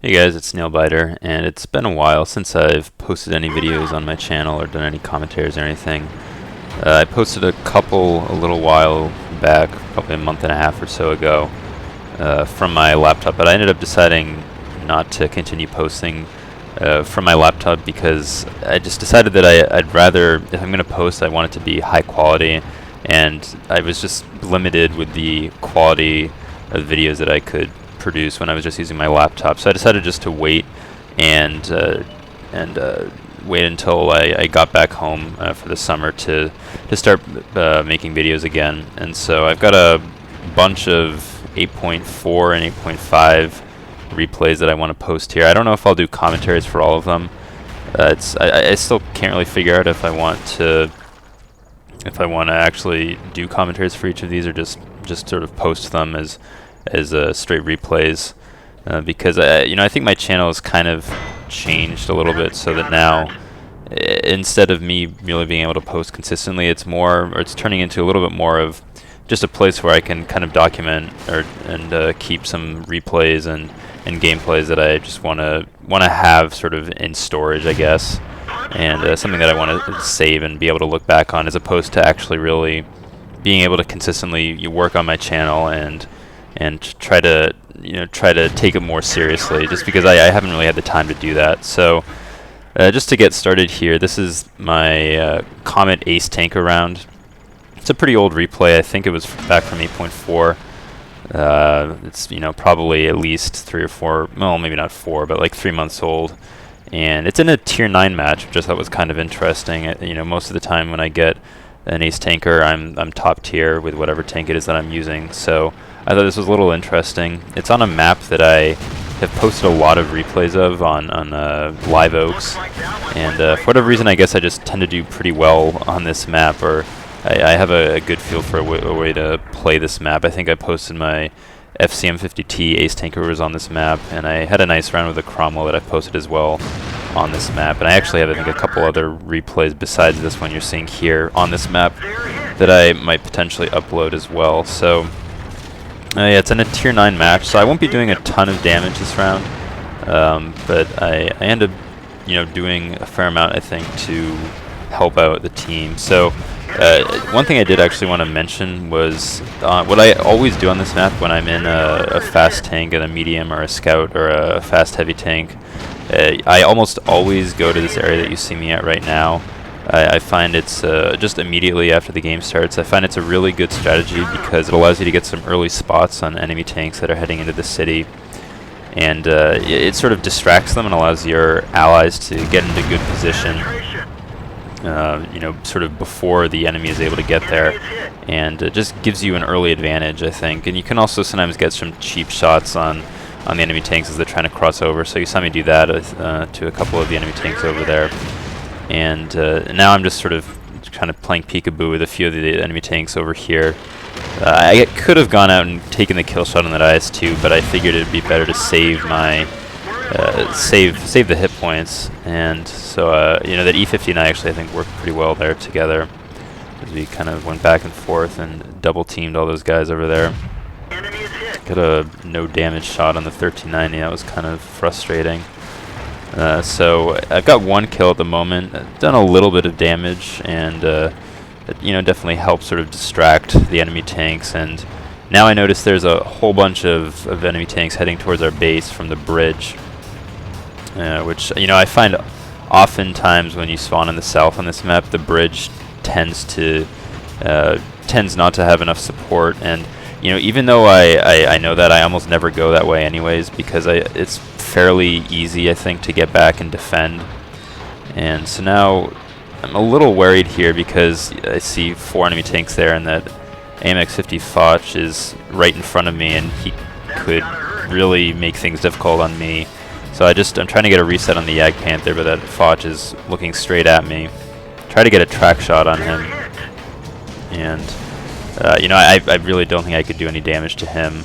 Hey guys, it's Nailbiter, and it's been a while since I've posted any videos on my channel or done any commentaries or anything. I posted a couple a little while back, probably a month and a half or so ago, from my laptop, but I ended up deciding not to continue posting from my laptop because I just decided that I'd rather, if I'm going to post, I want it to be high quality, and I was just limited with the quality of videos that I could produce when I was just using my laptop. So I decided just to wait and wait until I got back home for the summer to start making videos again. And so I've got a bunch of 8.4 and 8.5 replays that I want to post here. I don't know if I'll do commentaries for all of them. I still can't really figure out if I want to actually do commentaries for each of these or just sort of post them as straight replays, because I think my channel has kind of changed a little bit, so that now instead of me really being able to post consistently, it's turning into a little bit more of just a place where I can kind of document and keep some replays and gameplays that I just want to have sort of in storage, I guess, and something that I want to save and be able to look back on, as opposed to actually really being able to consistently work on my channel and try to take it more seriously, just because I haven't really had the time to do that. So just to get started here, this is my Comet Ace Tanker round. It's a pretty old replay. I think it was back from 8.4. It's probably at least 3 or 4, well, maybe not 4, but like 3 months old, and it's in a tier 9 match, which I thought was kind of interesting. Most of the time when I get an Ace Tanker, I'm top tier with whatever tank it is that I'm using. So I thought this was a little interesting. It's on a map that I have posted a lot of replays of on Live Oaks, and for whatever reason, I guess I just tend to do pretty well on this map, or I have a good feel for a way to play this map. I think I posted my FCM50T Ace Tanker was on this map, and I had a nice round with the Cromwell that I posted as well on this map. And I actually have, I think, a couple other replays besides this one you're seeing here on this map that I might potentially upload as well. So yeah, it's in a tier 9 match, so I won't be doing a ton of damage this round, but I end up doing a fair amount, I think, to help out the team. So one thing I did actually want to mention was what I always do on this map when I'm in a fast tank and a medium or a scout or a fast heavy tank. I almost always go to this area that you see me at right now. I find it's just immediately after the game starts. I find it's a really good strategy because it allows you to get some early spots on enemy tanks that are heading into the city, and it sort of distracts them and allows your allies to get into good position, sort of before the enemy is able to get there, and it just gives you an early advantage, I think. And you can also sometimes get some cheap shots on the enemy tanks as they're trying to cross over. So you saw me do that to a couple of the enemy tanks over there. And now I'm just sort of kind of playing peekaboo with a few of the enemy tanks over here. I could have gone out and taken the kill shot on that IS-2, but I figured it'd be better to save my save the hit points. And so that E50 and I actually, I think, worked pretty well there together, as we kind of went back and forth and double teamed all those guys over there. Got a no damage shot on the 1390. That was kind of frustrating. So I've got one kill at the moment. I've done a little bit of damage, and it definitely helps sort of distract the enemy tanks. And now I notice there's a whole bunch of enemy tanks heading towards our base from the bridge, which I find oftentimes when you spawn in the south on this map, the bridge tends not to have enough support. And even though I know that, I almost never go that way anyways, because it's fairly easy, I think, to get back and defend. And so now I'm a little worried here because I see 4 enemy tanks there, and that AMX-50 Foch is right in front of me, and he could really make things difficult on me. So I'm trying to get a reset on the Yag Panther, but that Foch is looking straight at me. Try to get a track shot on him, and I really don't think I could do any damage to him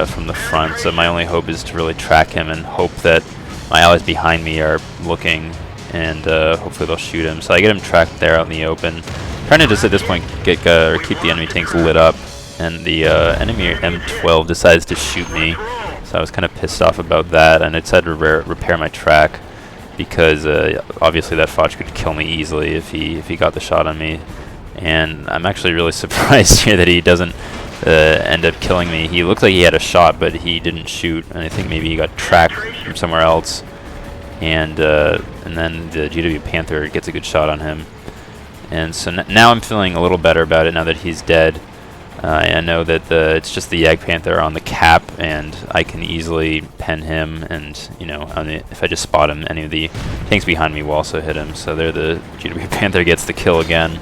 from the front, so my only hope is to really track him and hope that my allies behind me are looking, and hopefully they'll shoot him. So I get him tracked there out in the open, trying to just at this point keep the enemy tanks lit up, and the enemy M12 decides to shoot me. So I was kind of pissed off about that, and I decided to repair my track because obviously that Foch could kill me easily if he got the shot on me. And I'm actually really surprised here that he doesn't end up killing me. He looked like he had a shot, but he didn't shoot, and I think maybe he got tracked from somewhere else. And then the GW Panther gets a good shot on him. And so now I'm feeling a little better about it now that he's dead. I know that it's just the Yag Panther on the cap, and I can easily pen him, and if I just spot him, any of the tanks behind me will also hit him. So there, the GW Panther gets the kill again,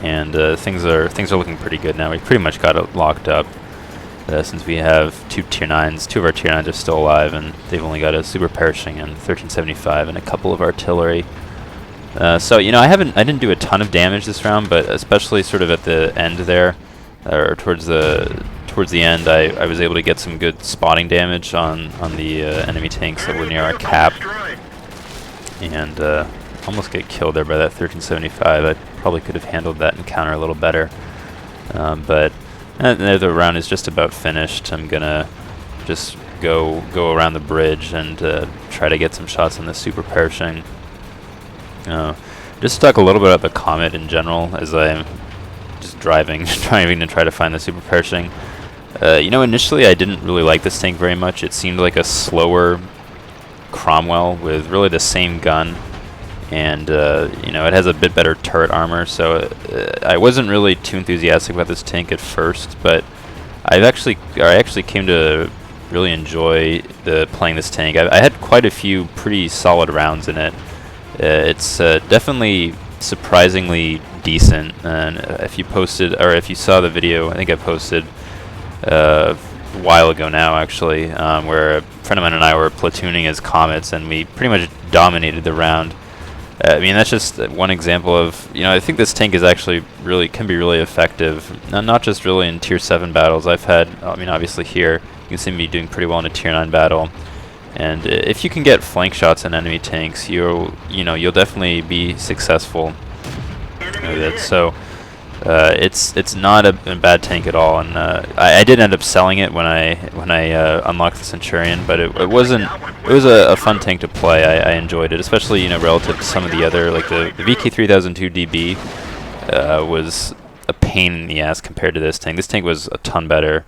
and things are looking pretty good now. We pretty much got it locked up since we have 2 tier 9s. 2 of our tier 9s are still alive, and they've only got a super perishing and 1375 and a couple of artillery. So I didn't do a ton of damage this round, but especially sort of at the end there, or towards the end, I was able to get some good spotting damage on the enemy tanks that were near our cap, and almost get killed there by that 1375. I probably could have handled that encounter a little better, but the round is just about finished. I'm gonna just go around the bridge and try to get some shots on the super perishing. Just to talk a little bit about the Comet in general, as I'm just trying to try to find the super perishing. Initially I didn't really like this tank very much. It seemed like a slower Cromwell with really the same gun, and it has a bit better turret armor. So I wasn't really too enthusiastic about this tank at first, but I actually came to really enjoy playing this tank. I had quite a few pretty solid rounds in it. It's definitely surprisingly decent, and if you saw the video, I think I posted a while ago now actually, where a friend of mine and I were platooning as Comets, and we pretty much dominated the round. I mean, that's just one example of, I think this tank is actually can be really effective, not just really in tier 7 battles. Obviously here you can see me doing pretty well in a tier 9 battle. And if you can get flank shots on enemy tanks, you'll definitely be successful with it. So it's not a bad tank at all. And I did end up selling it when I unlocked the Centurion, but it was a fun tank to play. I enjoyed it, especially relative to some of the other, like the VK3002 DB was a pain in the ass compared to this tank. This tank was a ton better.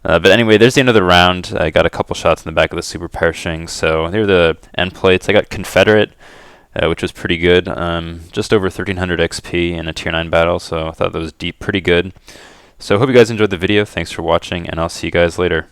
But anyway, there's the end of the round. I got a couple shots in the back of the super perishing, so there are the end plates. I got Confederate, which was pretty good, just over 1300 XP in a tier 9 battle, so I thought that was pretty good. So I hope you guys enjoyed the video. Thanks for watching, and I'll see you guys later.